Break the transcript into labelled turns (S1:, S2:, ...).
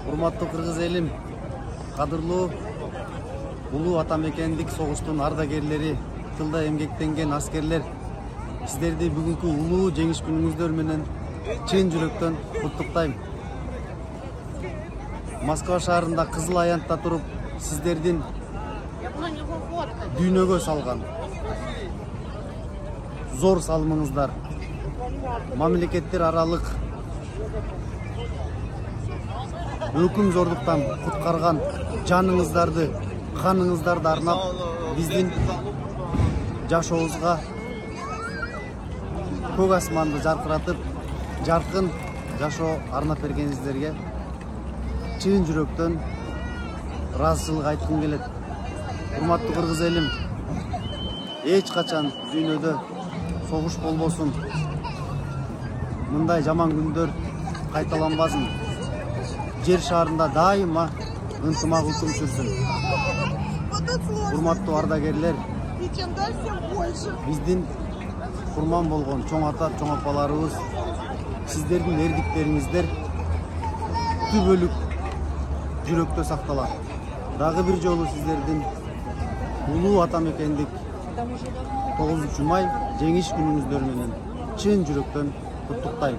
S1: Урматтуу кыргыз элим, кадырлуу улуу ата мекендик согуштун ардагерлери, тылда эмгектенген аскерлер, сиздерди бүгүнкү улуу жеңиш күнүңүздөр менен чын жүрөктөн куттуктайм. Москва шаарында Кызыл Аянтта туруп, сиздердин дүйнөгө салган зор салымыңыздар, мамлекеттер аралык өкүм зордуктан куткарган жаныңыздарды, каныңыздарды арнап, биздин жашообузга көк асманды жаркыратып, жаркын жашоо арнап бергениңиздерге чын жүрөктөн ыраазычылык айткым келет. Урматтуу кыргыз элим, эч качан дүйнөдө согуш болбосун, мындай жаман күндөр кайталанбасын. Жер шарында дайыма ынтымак укум сүрсүн. Урматтуу ардагерлер, биздин курман болгон чоң ата, чоң апаларыбыз, сиздердин эрдиктериңиздер түбөлүк жүрөктө сакталат. Дагы бир жолу сиздердин улуу ата мекендик 9 май жеңиш күнүңүздөр менен чын жүрөктөн куттуктайм.